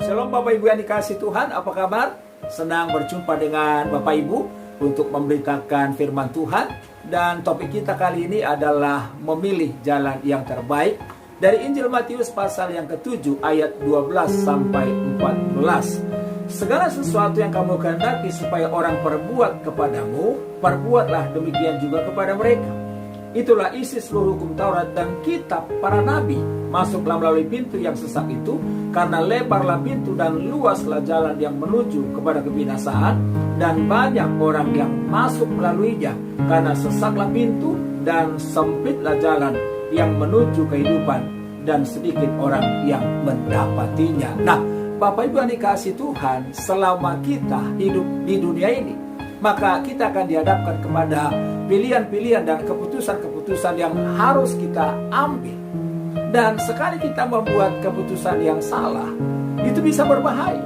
Shalom Bapak Ibu yang dikasihi Tuhan, apa kabar? Senang berjumpa dengan Bapak Ibu untuk memberitakan firman Tuhan. Dan topik kita kali ini adalah memilih jalan yang terbaik. Dari Injil Matius pasal yang ke-7 ayat 12 sampai 14. Segala sesuatu yang kamu kehendaki supaya orang perbuat kepadamu, perbuatlah demikian juga kepada mereka. Itulah isi seluruh hukum Taurat dan kitab para nabi. Masuklah melalui pintu yang sesak itu, karena lebarlah pintu dan luaslah jalan yang menuju kepada kebinasaan, dan banyak orang yang masuk melaluinya. Karena sesaklah pintu dan sempitlah jalan yang menuju kehidupan, dan sedikit orang yang mendapatinya. Nah, Bapak Ibu yang dikasihi Tuhan, selama kita hidup di dunia ini, maka kita akan dihadapkan kepada pilihan-pilihan dan keputusan-keputusan yang harus kita ambil. Dan sekali kita membuat keputusan yang salah, itu bisa berbahaya.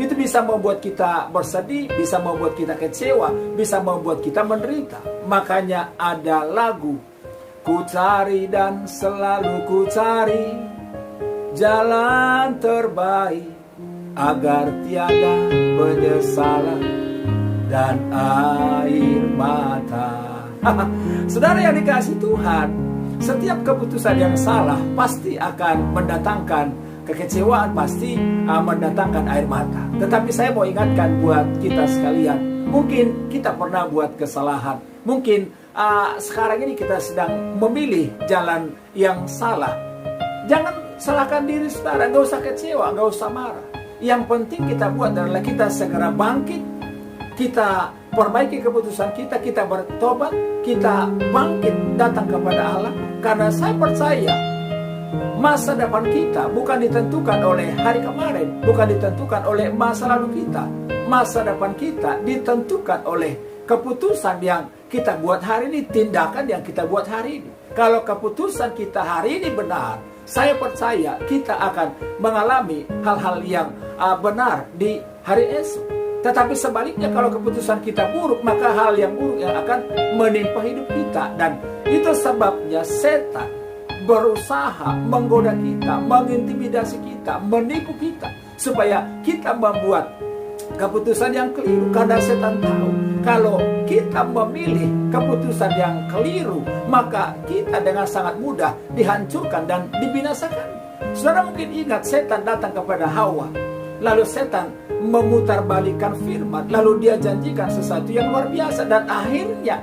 Itu bisa membuat kita bersedih, bisa membuat kita kecewa, bisa membuat kita menderita. Makanya ada lagu, ku cari dan selalu ku cari jalan terbaik, agar tiada penyesalan dan air mata. Saudara yang dikasihi Tuhan, setiap keputusan yang salah pasti akan mendatangkan kekecewaan, pasti mendatangkan air mata. Tetapi saya mau ingatkan buat kita sekalian, mungkin kita pernah buat kesalahan, mungkin sekarang ini kita sedang memilih jalan yang salah. Jangan salahkan diri saudara, gak usah kecewa, gak usah marah. Yang penting kita buat adalah kita segera bangkit, kita perbaiki keputusan kita, kita bertobat, kita bangkit datang kepada Allah. Karena saya percaya masa depan kita bukan ditentukan oleh hari kemarin, bukan ditentukan oleh masa lalu kita. Masa depan kita ditentukan oleh keputusan yang kita buat hari ini, tindakan yang kita buat hari ini. Kalau keputusan kita hari ini benar, saya percaya kita akan mengalami hal-hal yang benar di hari esok. Tetapi sebaliknya, kalau keputusan kita buruk, maka hal yang buruk yang akan menimpa hidup kita. Dan itu sebabnya setan berusaha menggoda kita, mengintimidasi kita, menipu kita, supaya kita membuat keputusan yang keliru. Karena setan tahu kalau kita memilih keputusan yang keliru, maka kita dengan sangat mudah dihancurkan dan dibinasakan. Saudara mungkin ingat, setan datang kepada Hawa, lalu setan memutarbalikkan firman, lalu dia janjikan sesuatu yang luar biasa, dan akhirnya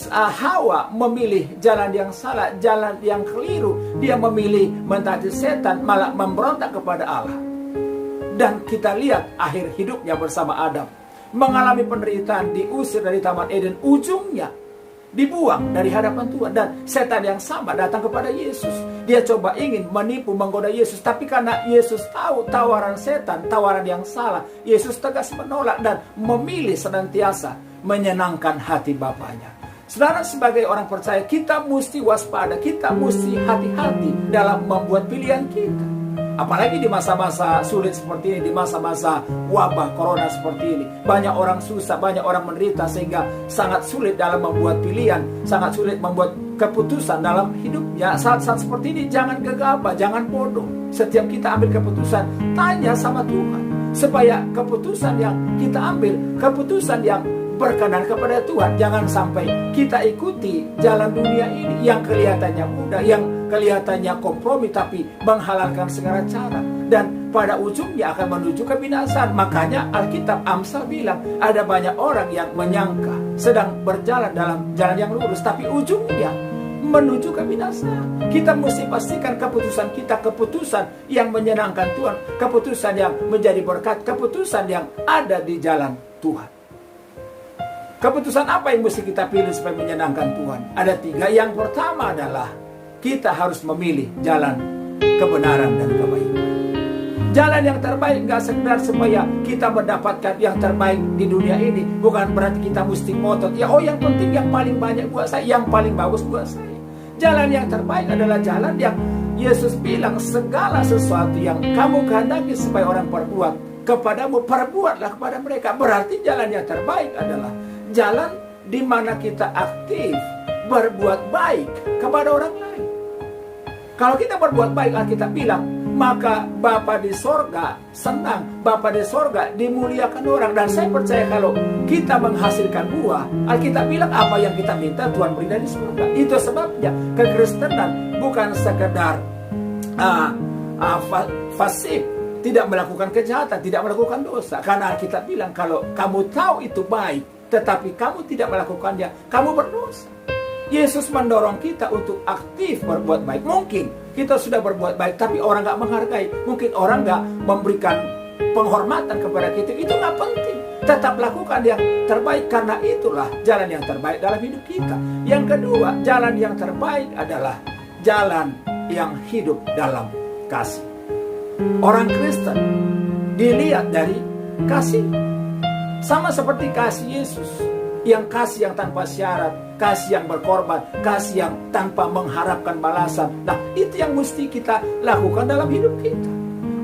Hawa memilih jalan yang salah, jalan yang keliru. Dia memilih mentaati setan, malah memberontak kepada Allah. Dan kita lihat akhir hidupnya bersama Adam, mengalami penderitaan, diusir dari Taman Eden, ujungnya dibuang dari hadapan Tuhan. Dan setan yang sama datang kepada Yesus. Dia coba ingin menipu, menggoda Yesus. Tapi karena Yesus tahu tawaran setan, tawaran yang salah, Yesus tegas menolak dan memilih senantiasa menyenangkan hati Bapaknya. Saudara, sebagai orang percaya, kita mesti waspada, kita mesti hati-hati dalam membuat pilihan kita. Apalagi di masa-masa sulit seperti ini, di masa-masa wabah corona seperti ini. Banyak orang susah, banyak orang menderita, sehingga sangat sulit dalam membuat pilihan, sangat sulit membuat keputusan dalam hidupnya. Saat-saat seperti ini jangan gegabah, jangan bodoh. Setiap kita ambil keputusan, tanya sama Tuhan, supaya keputusan yang kita ambil, keputusan yang berkenan kepada Tuhan. Jangan sampai kita ikuti jalan dunia ini yang kelihatannya mudah, yang kelihatannya kompromi, tapi menghalalkan segala cara, dan pada ujungnya akan menuju kebinasaan. Makanya Alkitab Amsal bilang, ada banyak orang yang menyangka sedang berjalan dalam jalan yang lurus, tapi ujungnya menuju kebinasaan. Kita mesti pastikan keputusan kita, keputusan yang menyenangkan Tuhan, keputusan yang menjadi berkat, keputusan yang ada di jalan Tuhan. Keputusan apa yang mesti kita pilih supaya menyenangkan Tuhan? Ada 3. Yang pertama adalah kita harus memilih jalan kebenaran dan kebaikan. Jalan yang terbaik gak sekedar supaya kita mendapatkan yang terbaik di dunia ini. Bukan berarti kita mesti ngotot, ya yang penting yang paling banyak buat saya, yang paling bagus buat saya. Jalan yang terbaik adalah jalan yang Yesus bilang, segala sesuatu yang kamu kehendaki supaya orang perbuat kepadamu, perbuatlah kepada mereka. Berarti jalan yang terbaik adalah jalan di mana kita aktif berbuat baik kepada orang lain. Kalau kita berbuat baik, Alkitab bilang, maka Bapa di sorga senang, Bapa di sorga dimuliakan orang. Dan saya percaya kalau kita menghasilkan buah, Alkitab bilang apa yang kita minta Tuhan beri dari sorga. Itu sebabnya kekristenan bukan sekedar fasik, tidak melakukan kejahatan, tidak melakukan dosa. Karena Alkitab bilang kalau kamu tahu itu baik, tetapi kamu tidak melakukannya, kamu berdosa. Yesus mendorong kita untuk aktif berbuat baik. Mungkin kita sudah berbuat baik, tapi orang gak menghargai. Mungkin orang gak memberikan penghormatan kepada kita. Itu gak penting. Tetap lakukan yang terbaik, karena itulah jalan yang terbaik dalam hidup kita. Yang kedua, jalan yang terbaik adalah jalan yang hidup dalam kasih. Orang Kristen dilihat dari kasih. Sama seperti kasih Yesus, yang kasih yang tanpa syarat, kasih yang berkorban, kasih yang tanpa mengharapkan balasan. Nah, itu yang mesti kita lakukan dalam hidup kita.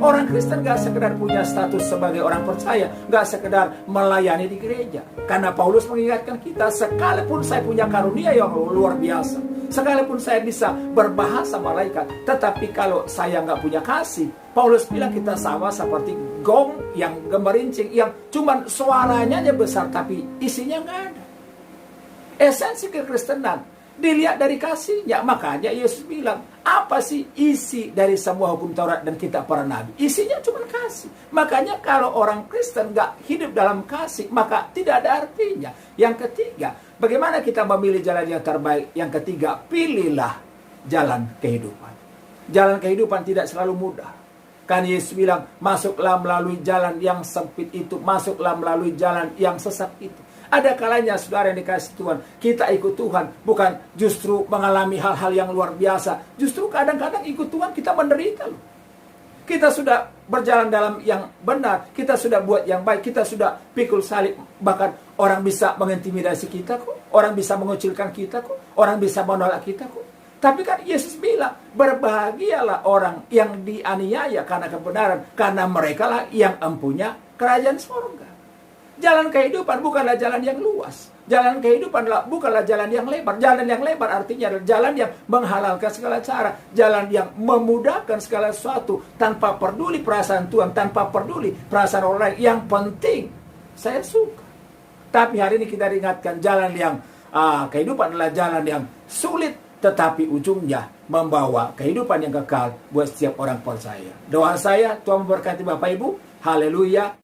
Orang Kristen gak sekedar punya status sebagai orang percaya, gak sekedar melayani di gereja. Karena Paulus mengingatkan kita, sekalipun saya punya karunia yang luar biasa, sekalipun saya bisa berbahasa malaikat, tetapi kalau saya gak punya kasih, Paulus bilang kita sama seperti gong yang gemerincing, yang cuman suaranya aja besar tapi isinya gak ada. Esensi kekristenan dilihat dari kasihnya. Makanya Yesus bilang, apa sih isi dari semua hukum Taurat dan kitab para nabi? Isinya cuma kasih. Makanya kalau orang Kristen gak hidup dalam kasih, maka tidak ada artinya. Yang ketiga, bagaimana kita memilih jalan yang terbaik? Yang ketiga, pilihlah jalan kehidupan. Jalan kehidupan tidak selalu mudah. Kan Yesus bilang, masuklah melalui jalan yang sempit itu, masuklah melalui jalan yang sesat itu. Ada kalanya saudara yang dikasih Tuhan, kita ikut Tuhan bukan justru mengalami hal-hal yang luar biasa. Justru kadang-kadang ikut Tuhan kita menderita loh. Kita sudah berjalan dalam yang benar, kita sudah buat yang baik, kita sudah pikul salib. Bahkan orang bisa mengintimidasi kita kok, orang bisa mengucilkan kita kok, orang bisa menolak kita kok. Tapi kan Yesus bilang, berbahagialah orang yang dianiaya karena kebenaran, karena mereka lah yang empunya kerajaan surga. Jalan kehidupan bukanlah jalan yang luas. Jalan kehidupan bukanlah jalan yang lebar. Jalan yang lebar artinya adalah jalan yang menghalalkan segala cara. Jalan yang memudahkan segala sesuatu. Tanpa peduli perasaan Tuhan. Tanpa peduli perasaan orang lain. Yang penting, saya suka. Tapi hari ini kita ingatkan jalan yang kehidupan adalah jalan yang sulit. Tetapi ujungnya membawa kehidupan yang kekal buat setiap orang percaya. Doa saya, Tuhan memberkati Bapak Ibu. Haleluya.